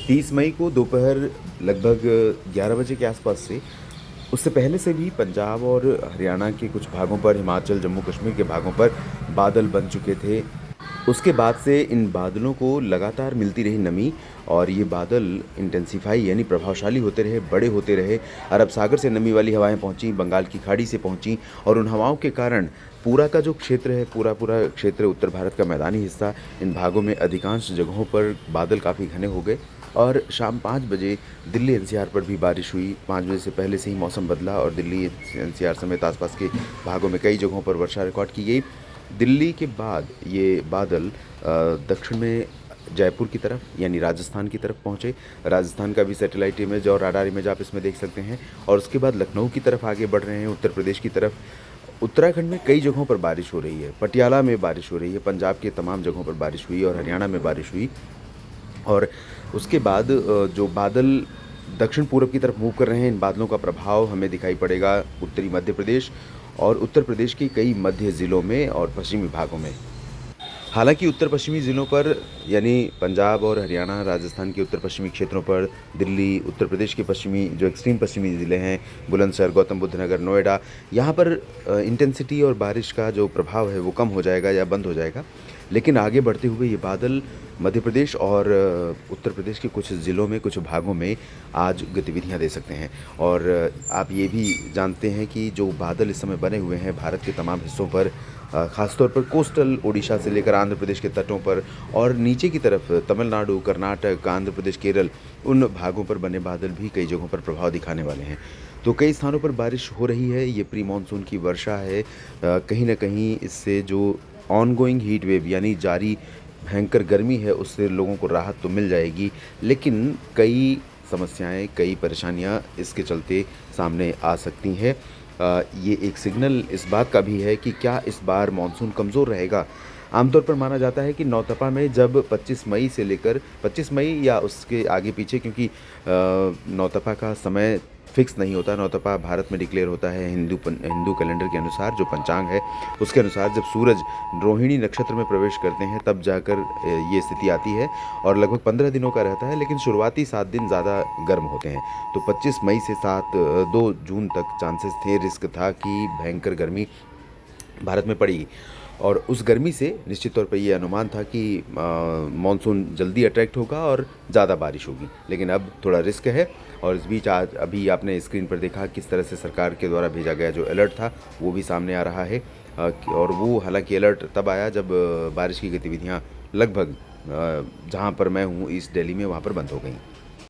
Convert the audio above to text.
30 मई को दोपहर लगभग 11 बजे के आसपास से उससे पहले से भी पंजाब और हरियाणा के कुछ भागों पर, हिमाचल, जम्मू कश्मीर के भागों पर बादल बन चुके थे। उसके बाद से इन बादलों को लगातार मिलती रही नमी और ये बादल इंटेंसिफ़ाई यानी प्रभावशाली होते रहे, बड़े होते रहे। अरब सागर से नमी वाली हवाएँ पहुँची, बंगाल की खाड़ी से पहुँची और उन हवाओं के कारण पूरा का जो क्षेत्र है, पूरा क्षेत्र उत्तर भारत का मैदानी हिस्सा, इन भागों में अधिकांश जगहों पर बादल काफ़ी घने हो गए और शाम 5 बजे दिल्ली एनसीआर पर भी बारिश हुई। 5 बजे से पहले से ही मौसम बदला और दिल्ली एनसीआर समेत आसपास के भागों में कई जगहों पर वर्षा रिकॉर्ड की गई। दिल्ली के बाद ये बादल दक्षिण में जयपुर की तरफ यानी राजस्थान की तरफ पहुँचे। राजस्थान का भी सैटेलाइट इमेज और राडार इमेज आप इसमें देख सकते हैं और उसके बाद लखनऊ की तरफ आगे बढ़ रहे हैं, उत्तर प्रदेश की तरफ। उत्तराखंड में कई जगहों पर बारिश हो रही है, पटियाला में बारिश हो रही है, पंजाब के तमाम जगहों पर बारिश हुई और हरियाणा में बारिश हुई। और उसके बाद जो बादल दक्षिण पूरब की तरफ मूव कर रहे हैं, इन बादलों का प्रभाव हमें दिखाई पड़ेगा उत्तरी मध्य प्रदेश और उत्तर प्रदेश के कई मध्य ज़िलों में और पश्चिमी भागों में। हालांकि उत्तर पश्चिमी ज़िलों पर यानी पंजाब और हरियाणा, राजस्थान के उत्तर पश्चिमी क्षेत्रों पर, दिल्ली, उत्तर प्रदेश के पश्चिमी जो एक्सट्रीम पश्चिमी ज़िले हैं, बुलंदशहर, गौतम बुद्ध नगर, नोएडा, यहाँ पर इंटेंसिटी और बारिश का जो प्रभाव है वो कम हो जाएगा या बंद हो जाएगा। लेकिन आगे बढ़ते हुए ये बादल मध्य प्रदेश और उत्तर प्रदेश के कुछ ज़िलों में, कुछ भागों में आज गतिविधियाँ दे सकते हैं। और आप ये भी जानते हैं कि जो बादल इस समय बने हुए हैं भारत के तमाम हिस्सों पर, ख़ासतौर पर कोस्टल ओडिशा से लेकर आंध्र प्रदेश के तटों पर और नीचे की तरफ तमिलनाडु, कर्नाटक, आंध्र प्रदेश, केरल, उन भागों पर बने बादल भी कई जगहों पर प्रभाव दिखाने वाले हैं। तो कई स्थानों पर बारिश हो रही है, ये प्री मानसून की वर्षा है। कहीं न कहीं इससे जो ऑनगोइंग हीट वेव यानी जारी भयंकर गर्मी है, उससे लोगों को राहत तो मिल जाएगी, लेकिन कई समस्याएँ, कई परेशानियाँ इसके चलते सामने आ सकती हैं। ये एक सिग्नल इस बात का भी है कि क्या इस बार मानसून कमज़ोर रहेगा। आमतौर पर माना जाता है कि नौतपा में जब 25 मई से लेकर 25 मई या उसके आगे पीछे, क्योंकि नौतपा का समय फिक्स नहीं होता। नौतपा भारत में डिक्लेयर होता है हिंदू कैलेंडर के अनुसार, जो पंचांग है उसके अनुसार जब सूरज रोहिणी नक्षत्र में प्रवेश करते हैं तब जाकर ये स्थिति आती है और लगभग 15 दिनों का रहता है, लेकिन शुरुआती 7 दिन ज़्यादा गर्म होते हैं। तो 25 मई से 2 जून तक चांसेस थे, रिस्क था कि भयंकर गर्मी भारत में पड़ेगी और उस गर्मी से निश्चित तौर पर ये अनुमान था कि मानसून जल्दी अट्रैक्ट होगा और ज़्यादा बारिश होगी। लेकिन अब थोड़ा रिस्क है और इस बीच आज अभी आपने स्क्रीन पर देखा किस तरह से सरकार के द्वारा भेजा गया जो अलर्ट था वो भी सामने आ रहा है। और वो हालांकि अलर्ट तब आया जब बारिश की गतिविधियाँ लगभग जहाँ पर मैं हूँ ईस्ट दिल्ली में, वहाँ पर बंद हो गई।